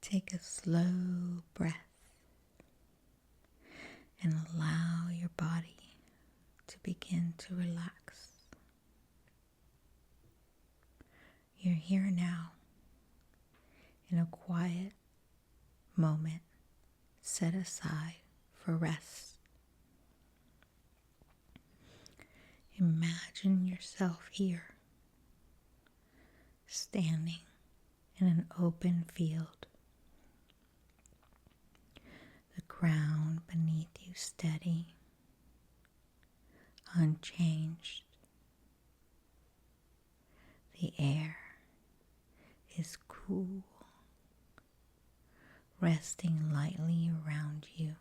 Take a slow breath and allow your body to begin to relax. You're here now in a quiet moment set aside for rest. Imagine yourself here, standing in an open field. The ground beneath you steady, unchanged. The air is cool, resting lightly around you.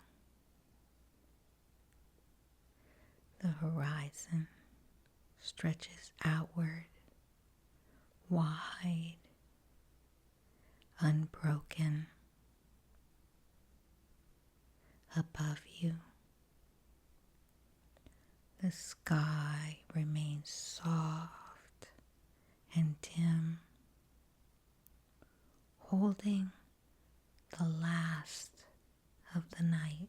The horizon stretches outward, wide, unbroken. Above you, the sky remains soft and dim, holding the last of the night.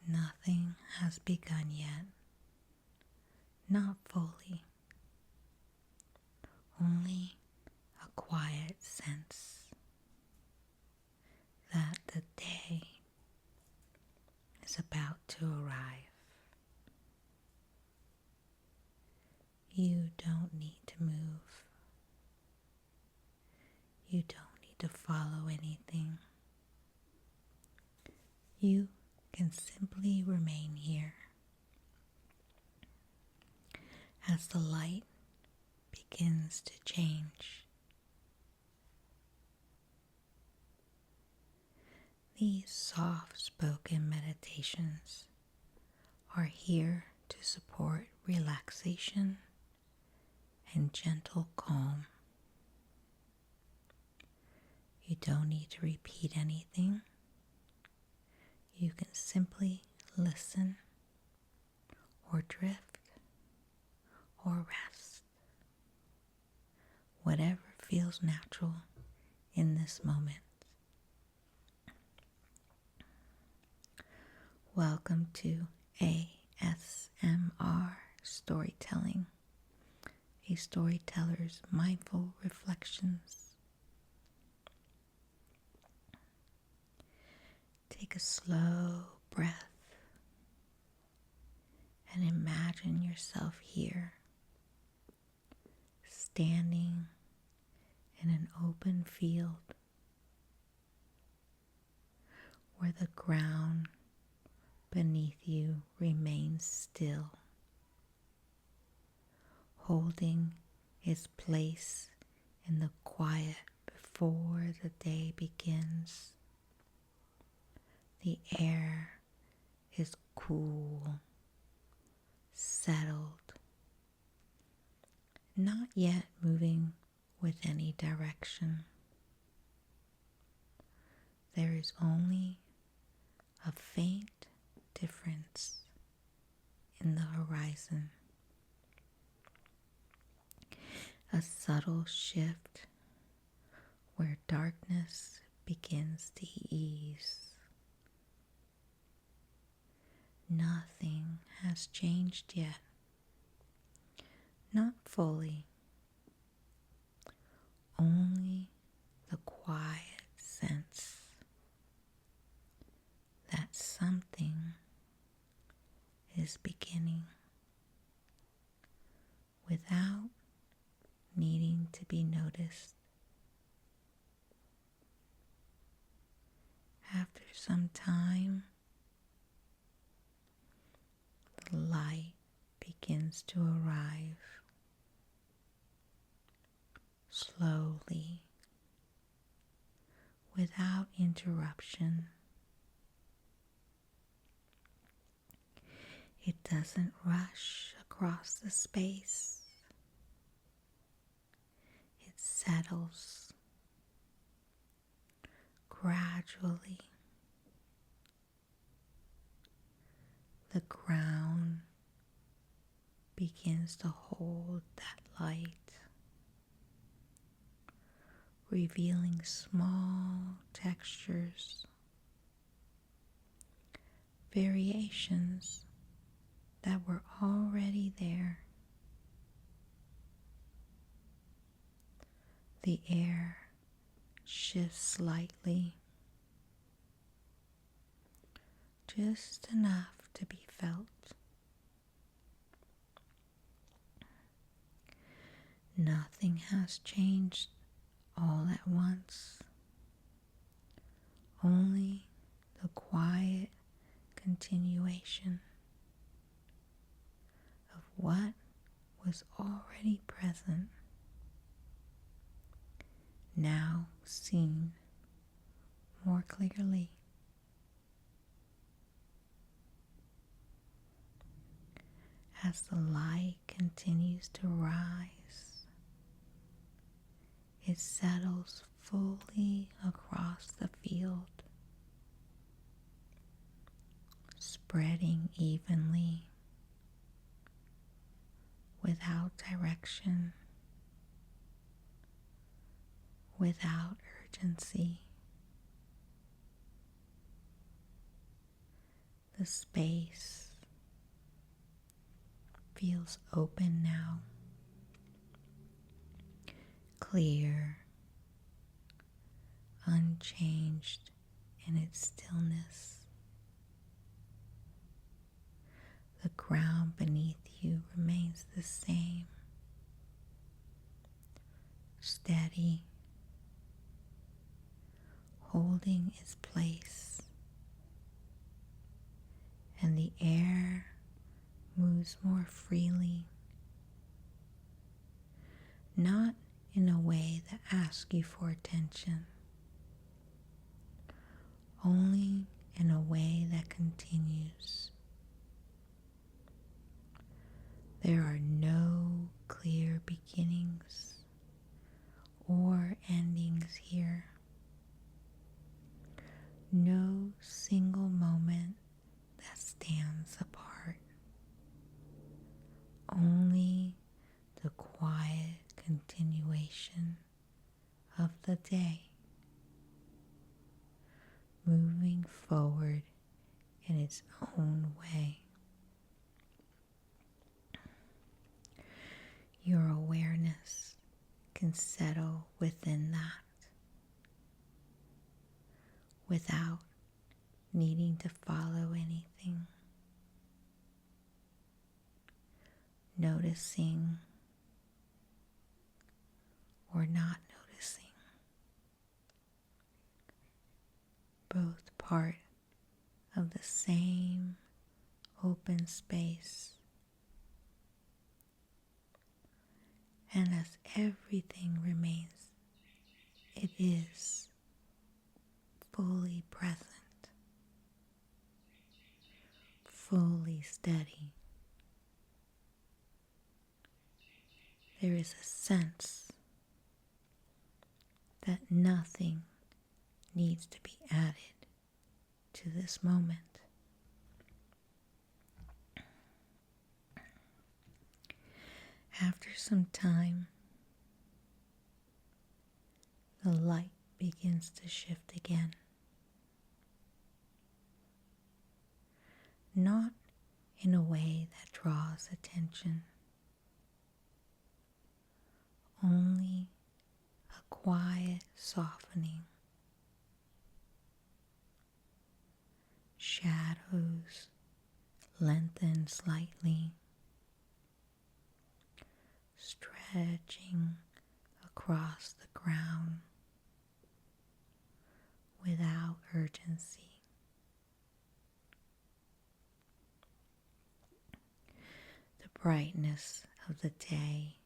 Nothing has begun yet, not fully, only a quiet sense that the day is about to arrive. You don't need to move. You don't need to follow anything. You can simply remain here as the light begins to change. These soft-spoken meditations are here to support relaxation and gentle calm. You don't need to repeat anything. You can simply listen or drift or rest. Whatever feels natural in this moment. Welcome to ASMR Storytelling, a storyteller's mindful reflections. Take a slow breath and imagine yourself here, standing in an open field where the ground beneath you remains still, holding its place in the quiet before the day begins. The air is cool, settled, not yet moving with any direction. There is only a faint difference in the horizon, a subtle shift where darkness begins to ease. Nothing has changed yet, not fully, only the quiet sense that something is beginning without needing to be noticed. After some time, the light begins to arrive slowly, without interruption. It doesn't rush across the space. It settles gradually. The ground begins to hold that light, revealing small textures, variations that were already there. The air shifts slightly, just enough to be felt. Nothing has changed all at once, only the quiet continuation of what was already present, now seen more clearly. As the light continues to rise, it settles fully across the field, spreading evenly without direction, without urgency. The space feels open now, clear, unchanged in its stillness. The ground beneath you remains the same, steady, holding its place, and the air moves more freely, not in a way that asks you for attention, only in a way that continues. There are no clear beginnings or endings here. No single moment that stands apart. Only the quiet continuation of the day, moving forward in its own way. Your awareness can settle within that without needing to follow anything. Noticing or not noticing, both part of the same open space. And as everything remains, it is fully present, fully steady. There is a sense that nothing needs to be added to this moment. After some time, the light begins to shift again. Not in a way that draws attention, only a quiet softening. Shadows lengthen slightly, stretching across the ground without urgency. The brightness of the day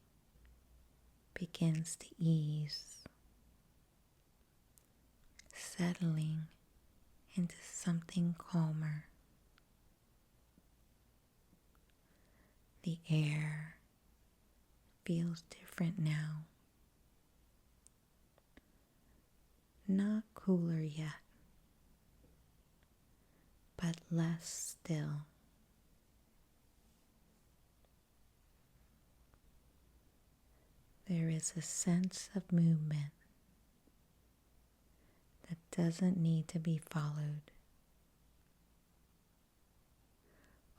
begins to ease, settling into something calmer. The air feels different now. Not cooler yet, but less still. There is a sense of movement doesn't need to be followed,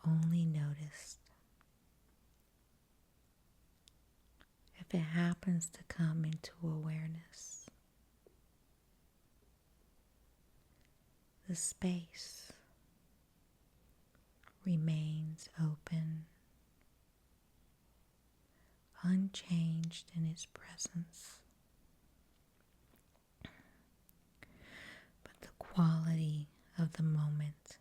only noticed. If it happens to come into awareness, the space remains open, unchanged in its presence. But the quality of the moment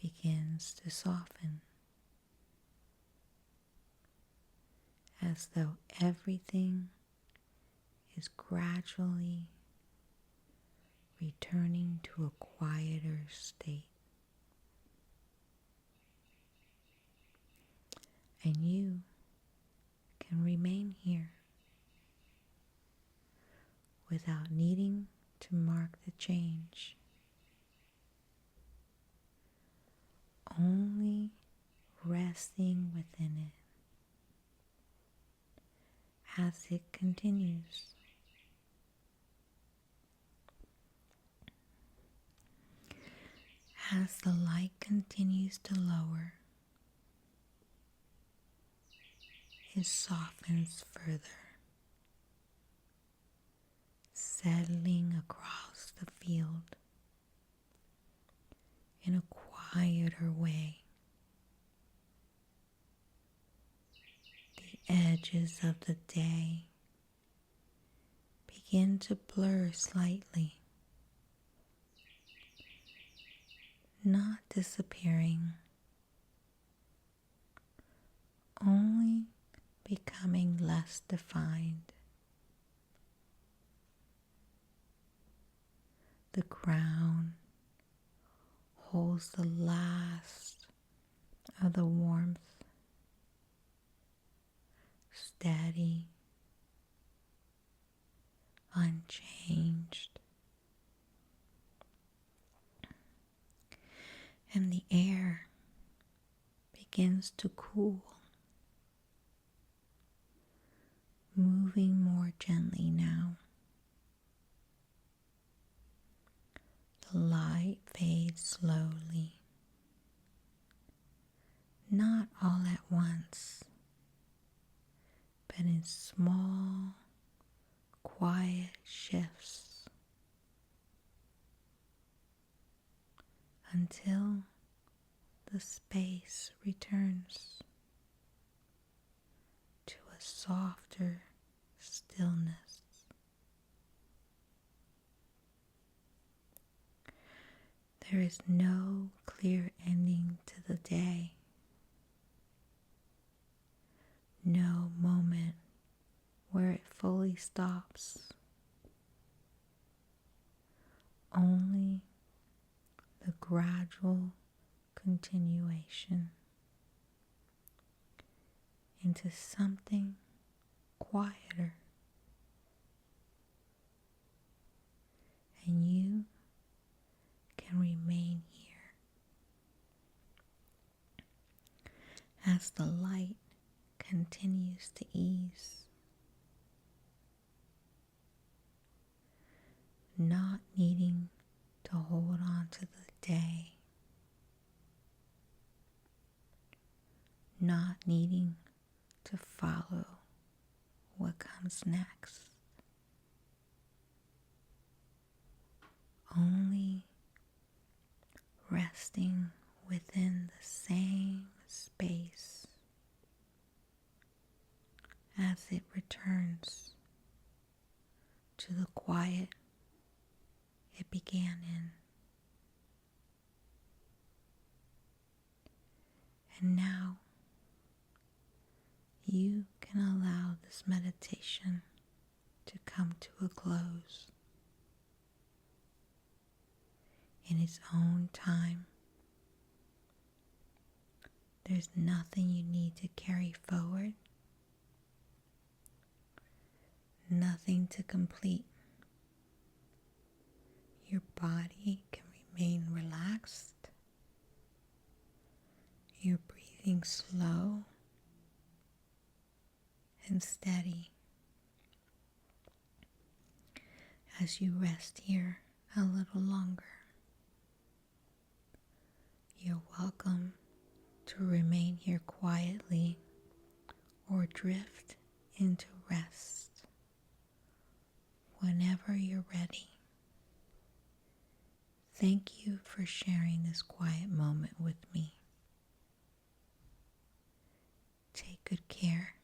begins to soften, as though everything is gradually returning to a quieter state. And you can remain here without needing to mark the change, only resting within it as it continues. As the light continues to lower, it softens further, settling across the field in a quieter way. The edges of the day begin to blur slightly, not disappearing, only becoming less defined. The ground holds the last of the warmth, steady, unchanged. And the air begins to cool, moving more gently now. The light fades slowly, not all at once, but in small, quiet shifts, until the space returns to a softer stillness. There is no clear ending to the day, no moment where it fully stops, only the gradual continuation into something quieter. And you can remain here as the light continues to ease, not needing to hold on to the day, not needing to follow what comes next, only resting within the same space as it returns to the quiet it began in. And now you can allow this meditation to come to a close in its own time. There's nothing you need to carry forward, nothing to complete. Your body can remain relaxed, your breathing slow and steady as you rest here a little longer. You're welcome to remain here quietly or drift into rest whenever you're ready. Thank you for sharing this quiet moment with me. Take good care.